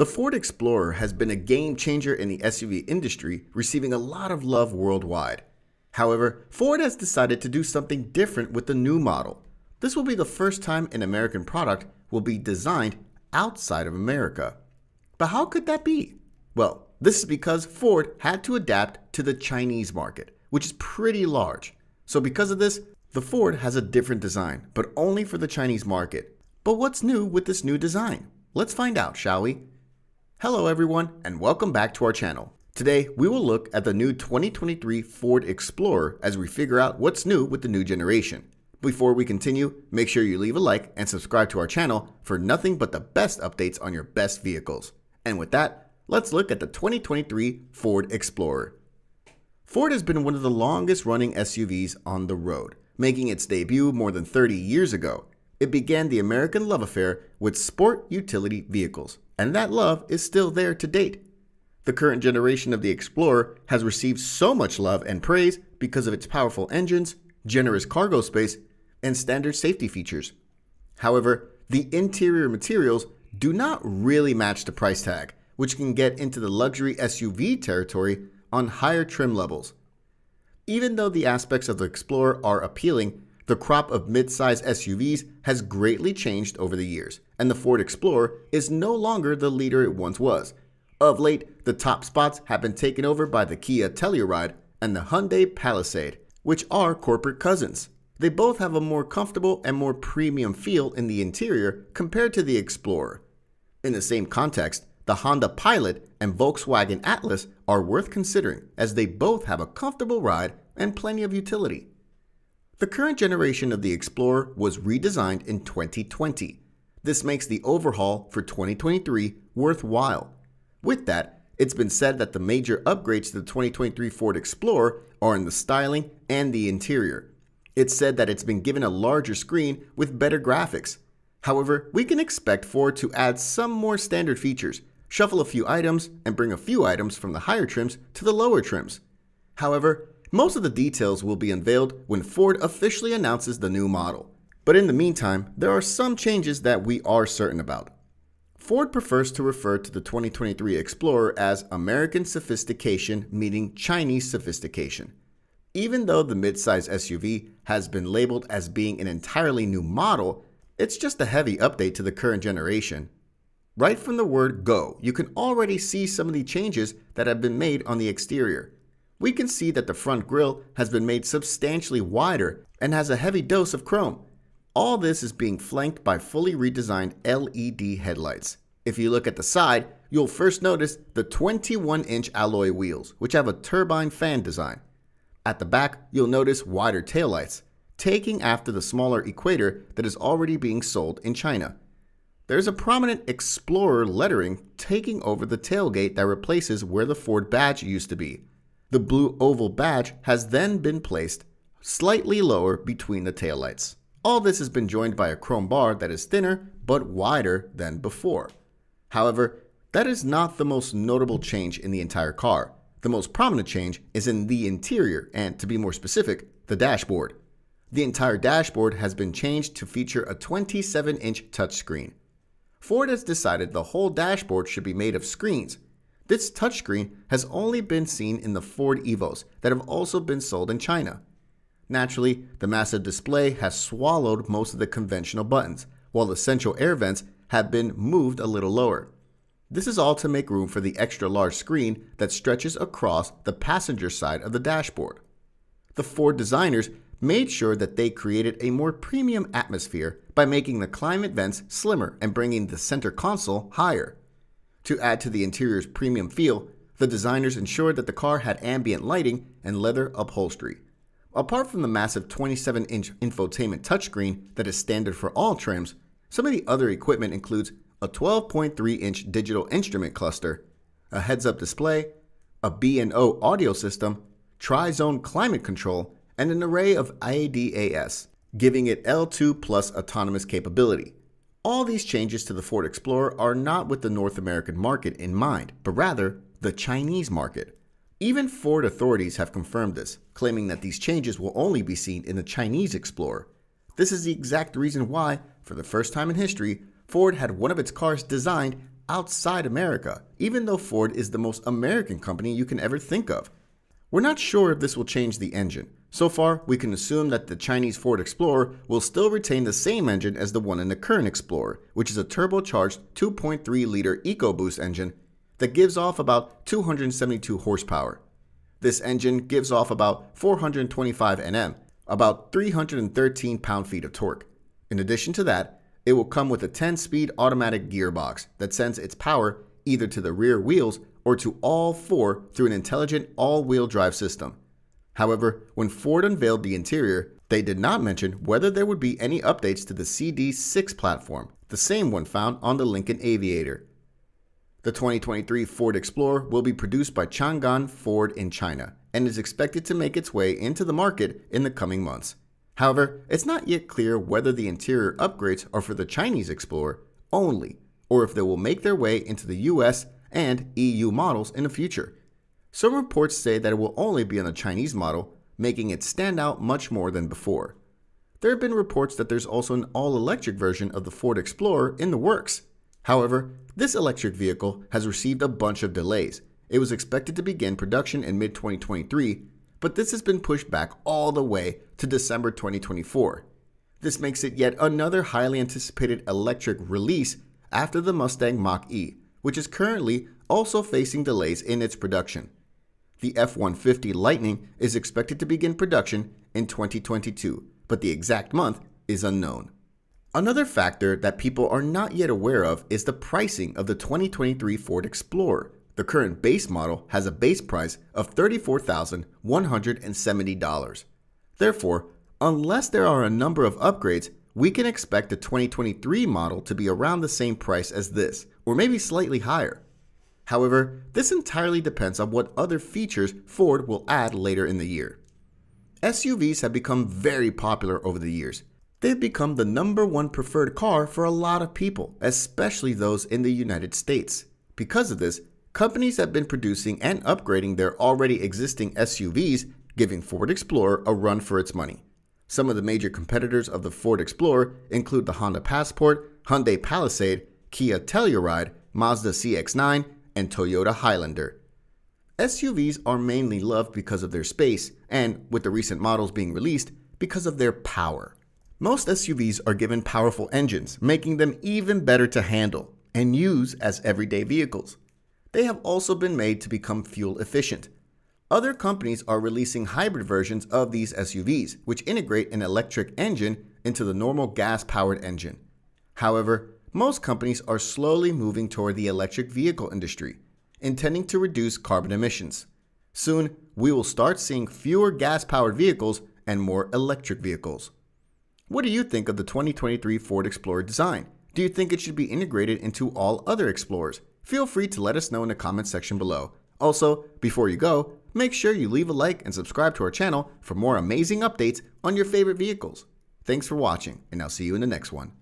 The Ford Explorer has been a game changer in the SUV industry, receiving a lot of love worldwide. However, Ford has decided to do something different with the new model. This will be the first time an American product will be designed outside of America. But how could that be? Well, this is because Ford had to adapt to the Chinese market, which is pretty large. So because of this, the Ford has a different design, but only for the Chinese market. But what's new with this new design? Let's find out, shall we? Hello everyone, and welcome back to our channel. Today, we will look at the new 2023 Ford Explorer as we figure out what's new with the new generation. Before we continue, make sure you leave a like and subscribe to our channel for nothing but the best updates on your best vehicles. And with that, let's look at the 2023 Ford Explorer. Ford has been one of the longest running SUVs on the road, making its debut more than 30 years ago. It began the American love affair with sport utility vehicles, and that love is still there to date. The current generation of the Explorer has received so much love and praise because of its powerful engines, generous cargo space, and standard safety features. However, the interior materials do not really match the price tag, which can get into the luxury SUV territory on higher trim levels. Even though the aspects of the Explorer are appealing, the crop of mid-size SUVs has greatly changed over the years, and the Ford Explorer is no longer the leader it once was. Of late, the top spots have been taken over by the Kia Telluride and the Hyundai Palisade, which are corporate cousins. They both have a more comfortable and more premium feel in the interior compared to the Explorer. In the same context, the Honda Pilot and Volkswagen Atlas are worth considering, as they both have a comfortable ride and plenty of utility. The current generation of the Explorer was redesigned in 2020. This makes the overhaul for 2023 worthwhile. With that, it's been said that the major upgrades to the 2023 Ford Explorer are in the styling and the interior. It's said that it's been given a larger screen with better graphics. However, we can expect Ford to add some more standard features, shuffle a few items, and bring a few items from the higher trims to the lower trims. However, most of the details will be unveiled when Ford officially announces the new model. But in the meantime, there are some changes that we are certain about. Ford prefers to refer to the 2023 Explorer as American Sophistication, meaning Chinese Sophistication. Even though the midsize SUV has been labeled as being an entirely new model, it's just a heavy update to the current generation. Right from the word go, you can already see some of the changes that have been made on the exterior. We can see that the front grille has been made substantially wider and has a heavy dose of chrome. All this is being flanked by fully redesigned LED headlights. If you look at the side, you'll first notice the 21-inch alloy wheels, which have a turbine fan design. At the back, you'll notice wider taillights, taking after the smaller Equator that is already being sold in China. There's a prominent Explorer lettering taking over the tailgate that replaces where the Ford badge used to be. The blue oval badge has then been placed slightly lower between the taillights. All this has been joined by a chrome bar that is thinner but wider than before. However, that is not the most notable change in the entire car. The most prominent change is in the interior and, to be more specific, the dashboard. The entire dashboard has been changed to feature a 27-inch touchscreen. Ford has decided the whole dashboard should be made of screens. This touchscreen has only been seen in the Ford Evos that have also been sold in China. Naturally, the massive display has swallowed most of the conventional buttons, while the central air vents have been moved a little lower. This is all to make room for the extra large screen that stretches across the passenger side of the dashboard. The Ford designers made sure that they created a more premium atmosphere by making the climate vents slimmer and bringing the center console higher. To add to the interior's premium feel, the designers ensured that the car had ambient lighting and leather upholstery. Apart from the massive 27-inch infotainment touchscreen that is standard for all trims, some of the other equipment includes a 12.3-inch digital instrument cluster, a heads-up display, a B&O audio system, tri-zone climate control, and an array of ADAS, giving it L2 plus autonomous capability. All these changes to the Ford Explorer are not with the North American market in mind, but rather the Chinese market. Even Ford authorities have confirmed this, claiming that these changes will only be seen in the Chinese Explorer. This is the exact reason why, for the first time in history, Ford had one of its cars designed outside America, even though Ford is the most American company you can ever think of. We're not sure if this will change the engine. So far, we can assume that the Chinese Ford Explorer will still retain the same engine as the one in the current Explorer, which is a turbocharged 2.3-liter EcoBoost engine that gives off about 272 horsepower. This engine gives off about 425 Nm, about 313 pound-feet of torque. In addition to that, it will come with a 10-speed automatic gearbox that sends its power either to the rear wheels or to all four through an intelligent all-wheel drive system. However, when Ford unveiled the interior, they did not mention whether there would be any updates to the CD6 platform, the same one found on the Lincoln Aviator. The 2023 Ford Explorer will be produced by Changan Ford in China and is expected to make its way into the market in the coming months. However, it's not yet clear whether the interior upgrades are for the Chinese Explorer only, or if they will make their way into the US and EU models in the future. Some reports say that it will only be on the Chinese model, making it stand out much more than before. There have been reports that there's also an all-electric version of the Ford Explorer in the works. However, this electric vehicle has received a bunch of delays. It was expected to begin production in mid-2023, but this has been pushed back all the way to December 2024. This makes it yet another highly anticipated electric release after the Mustang Mach-E, which is currently also facing delays in its production. The F-150 Lightning is expected to begin production in 2022, but the exact month is unknown. Another factor that people are not yet aware of is the pricing of the 2023 Ford Explorer. The current base model has a base price of $34,170. Therefore, unless there are a number of upgrades, we can expect the 2023 model to be around the same price as this, or maybe slightly higher. However, this entirely depends on what other features Ford will add later in the year. SUVs have become very popular over the years. They've become the #1 preferred car for a lot of people, especially those in the United States. Because of this, companies have been producing and upgrading their already existing SUVs, giving Ford Explorer a run for its money. Some of the major competitors of the Ford Explorer include the Honda Passport, Hyundai Palisade, Kia Telluride, Mazda CX-9, and Toyota Highlander. SUVs are mainly loved because of their space and, with the recent models being released, because of their power. Most SUVs are given powerful engines, making them even better to handle and use as everyday vehicles. They have also been made to become fuel efficient. Other companies are releasing hybrid versions of these SUVs, which integrate an electric engine into the normal gas-powered engine. However, most companies are slowly moving toward the electric vehicle industry, intending to reduce carbon emissions. Soon, we will start seeing fewer gas-powered vehicles and more electric vehicles. What do you think of the 2023 Ford Explorer design? Do you think it should be integrated into all other Explorers? Feel free to let us know in the comments section below. Also, before you go, make sure you leave a like and subscribe to our channel for more amazing updates on your favorite vehicles. Thanks for watching, and I'll see you in the next one.